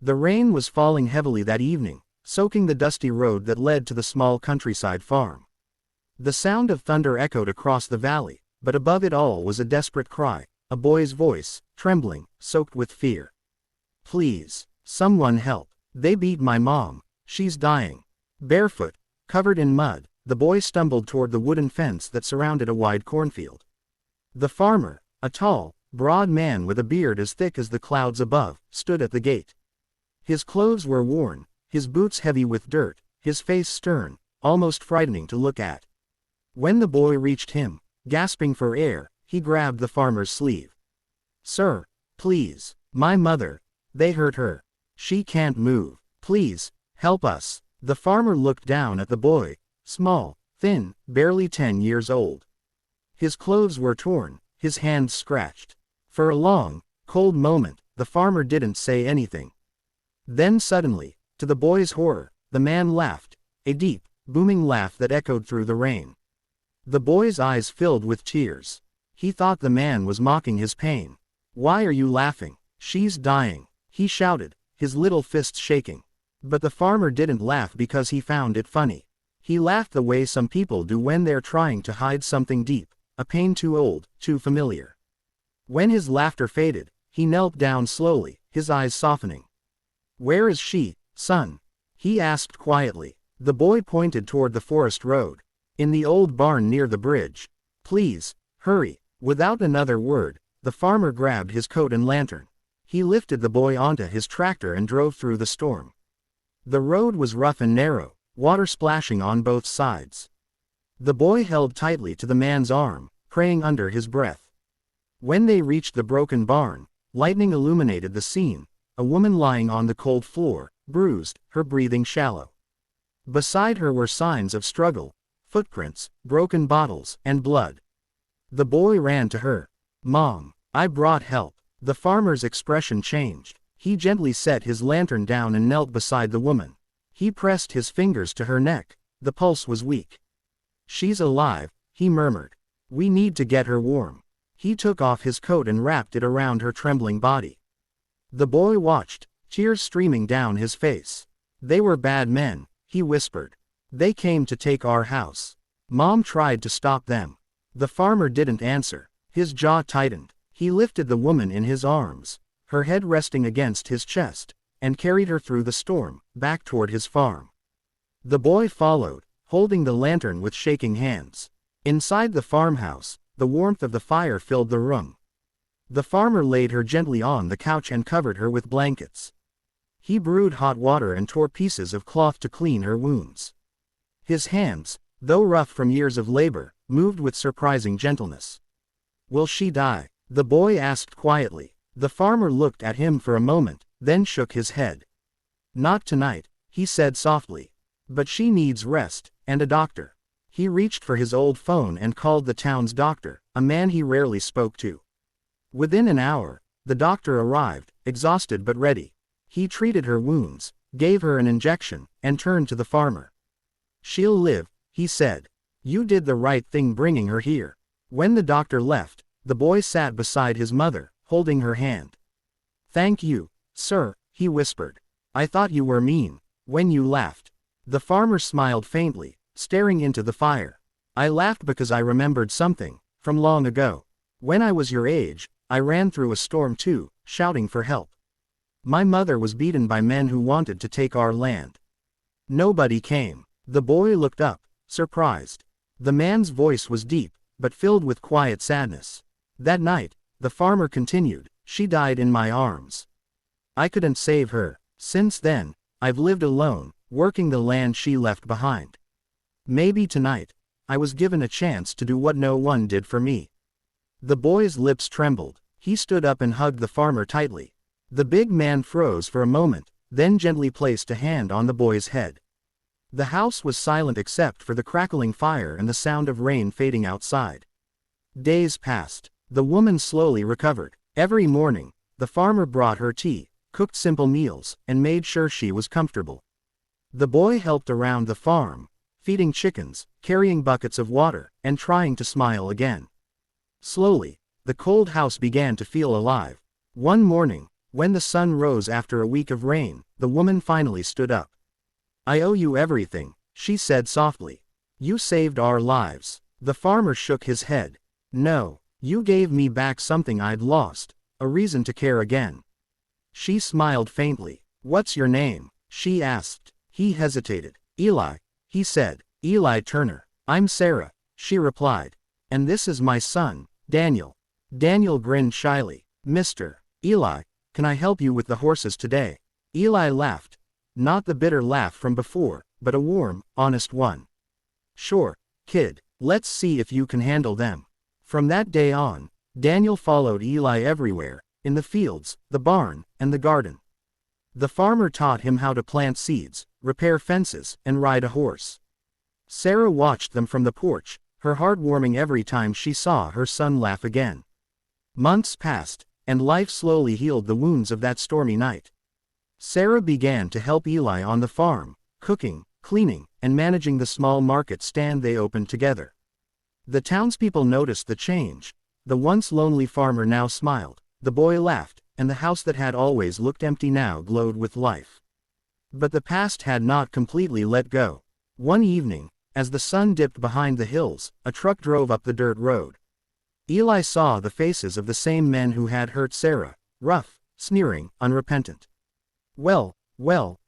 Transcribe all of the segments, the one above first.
The rain was falling heavily that evening, soaking the dusty road that led to the small countryside farm. The sound of thunder echoed across the valley, but above it all was a desperate cry, a boy's voice, trembling, soaked with fear. "Please, someone help. They beat my mom. She's dying." Barefoot, covered in mud, the boy stumbled toward the wooden fence that surrounded a wide cornfield. The farmer, a tall, broad man with a beard as thick as the clouds above, stood at the gate. His clothes were worn, his boots heavy with dirt, his face stern, almost frightening to look at. When the boy reached him, gasping for air, he grabbed the farmer's sleeve. "Sir, please, my mother, they hurt her. She can't move. Please, help us." The farmer looked down at the boy, small, thin, barely 10 years old. His clothes were torn, his hands scratched. For a long, cold moment, the farmer didn't say anything. Then suddenly, to the boy's horror, the man laughed, a deep, booming laugh that echoed through the rain. The boy's eyes filled with tears. He thought the man was mocking his pain. "Why are you laughing? She's dying," he shouted, his little fists shaking. But the farmer didn't laugh because he found it funny. He laughed the way some people do when they're trying to hide something deep, a pain too old, too familiar. When his laughter faded, he knelt down slowly, his eyes softening. "Where is she, son?" he asked quietly. The boy pointed toward the forest road. "In the old barn near the bridge. Please, hurry." Without another word, the farmer grabbed his coat and lantern. He lifted the boy onto his tractor and drove through the storm. The road was rough and narrow, water splashing on both sides. The boy held tightly to the man's arm, praying under his breath. When they reached the broken barn, lightning illuminated the scene, a woman lying on the cold floor, bruised, her breathing shallow. Beside her were signs of struggle, footprints, broken bottles, and blood. The boy ran to her. "Mom, I brought help." The farmer's expression changed. He gently set his lantern down and knelt beside the woman. He pressed his fingers to her neck. The pulse was weak. "She's alive," he murmured. "We need to get her warm." He took off his coat and wrapped it around her trembling body. The boy watched, tears streaming down his face. "They were bad men," he whispered. "They came to take our house. Mom tried to stop them." The farmer didn't answer. His jaw tightened. He lifted the woman in his arms, her head resting against his chest, and carried her through the storm, back toward his farm. The boy followed, holding the lantern with shaking hands. Inside the farmhouse, the warmth of the fire filled the room. The farmer laid her gently on the couch and covered her with blankets. He brewed hot water and tore pieces of cloth to clean her wounds. His hands, though rough from years of labor, moved with surprising gentleness. "Will she die?" the boy asked quietly. The farmer looked at him for a moment, then shook his head. "Not tonight," he said softly. "But she needs rest, and a doctor." He reached for his old phone and called the town's doctor, a man he rarely spoke to. Within an hour, the doctor arrived, exhausted but ready. He treated her wounds, gave her an injection, and turned to the farmer. "She'll live," he said. "You did the right thing bringing her here." When the doctor left, the boy sat beside his mother, holding her hand. "Thank you, sir," he whispered. "I thought you were mean, when you laughed." The farmer smiled faintly, staring into the fire. "I laughed because I remembered something, from long ago. When I was your age, I ran through a storm too, shouting for help. My mother was beaten by men who wanted to take our land. Nobody came." The boy looked up, surprised. The man's voice was deep, but filled with quiet sadness. "That night," the farmer continued, "she died in my arms. I couldn't save her. Since then, I've lived alone, working the land she left behind. Maybe tonight, I was given a chance to do what no one did for me." The boy's lips trembled. He stood up and hugged the farmer tightly. The big man froze for a moment, then gently placed a hand on the boy's head. The house was silent except for the crackling fire and the sound of rain fading outside. Days passed. The woman slowly recovered. Every morning, the farmer brought her tea, cooked simple meals, and made sure she was comfortable. The boy helped around the farm, feeding chickens, carrying buckets of water, and trying to smile again. Slowly, the cold house began to feel alive. One morning, When the sun rose after a week of rain, the woman finally stood up. "I owe you everything," she said softly. "You saved our lives." The farmer shook his head. "No, you gave me back something I'd lost, a reason to care again." She smiled faintly. "What's your name?" she asked. He hesitated. "Eli," he said. "Eli Turner." "I'm Sarah," she replied. "And this is my son, Daniel." Daniel grinned shyly. "Mr. Eli, can I help you with the horses today?" Eli laughed. Not the bitter laugh from before, but a warm, honest one. "Sure, kid, let's see if you can handle them." From that day on, Daniel followed Eli everywhere, in the fields, the barn, and the garden. The farmer taught him how to plant seeds, repair fences, and ride a horse. Sarah watched them from the porch, her heart warming every time she saw her son laugh again. Months passed, and life slowly healed the wounds of that stormy night. Sarah began to help Eli on the farm, cooking, cleaning, and managing the small market stand they opened together. The townspeople noticed the change. The once lonely farmer now smiled, the boy laughed, and the house that had always looked empty now glowed with life. But the past had not completely let go. One evening, as the sun dipped behind the hills, a truck drove up the dirt road. Eli saw the faces of the same men who had hurt Sarah, rough, sneering, unrepentant. Well,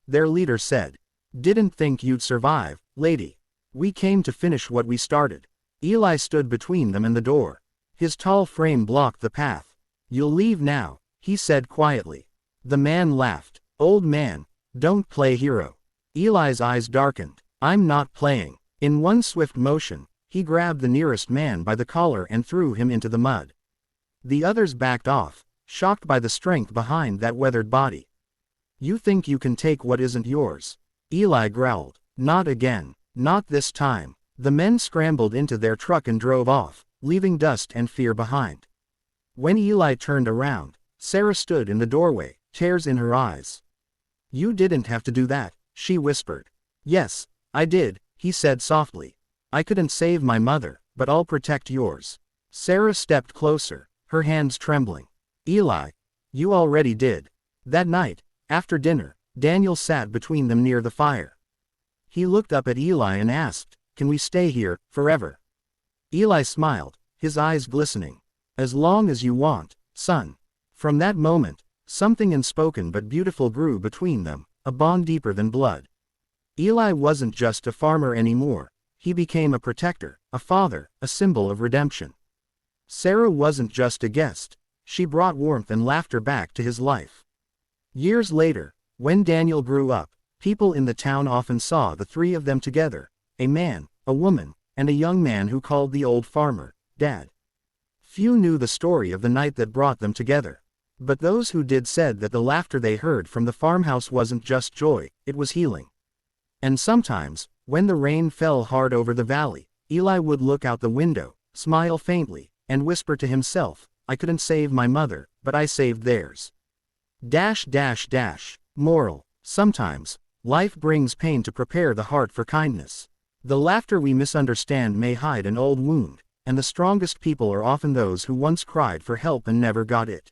their leader said. "Didn't think you'd survive, lady. We came to finish what we started." Eli stood between them and the door. His tall frame blocked the path. "You'll leave now," he said quietly. The man laughed. "Old man, don't play hero." Eli's eyes darkened. "I'm not playing." In one swift motion, he grabbed the nearest man by the collar and threw him into the mud. The others backed off, shocked by the strength behind that weathered body. "You think you can take what isn't yours?" Eli growled. "Not again. Not this time." The men scrambled into their truck and drove off, leaving dust and fear behind. When Eli turned around, Sarah stood in the doorway, tears in her eyes. "You didn't have to do that," she whispered. "Yes, I did," he said softly. "I couldn't save my mother, but I'll protect yours." Sarah stepped closer, her hands trembling. "Eli, you already did." That night, after dinner, Daniel sat between them near the fire. He looked up at Eli and asked, "Can we stay here, forever?" Eli smiled, his eyes glistening. "As long as you want, son." From that moment, something unspoken but beautiful grew between them, a bond deeper than blood. Eli wasn't just a farmer anymore, he became a protector, a father, a symbol of redemption. Sarah wasn't just a guest, she brought warmth and laughter back to his life. Years later, when Daniel grew up, people in the town often saw the three of them together, a man, a woman, and a young man who called the old farmer, Dad. Few knew the story of the night that brought them together. But those who did said that the laughter they heard from the farmhouse wasn't just joy, it was healing. And sometimes, when the rain fell hard over the valley, Eli would look out the window, smile faintly, and whisper to himself, "I couldn't save my mother, but I saved theirs." Moral: sometimes, life brings pain to prepare the heart for kindness. The laughter we misunderstand may hide an old wound, and the strongest people are often those who once cried for help and never got it.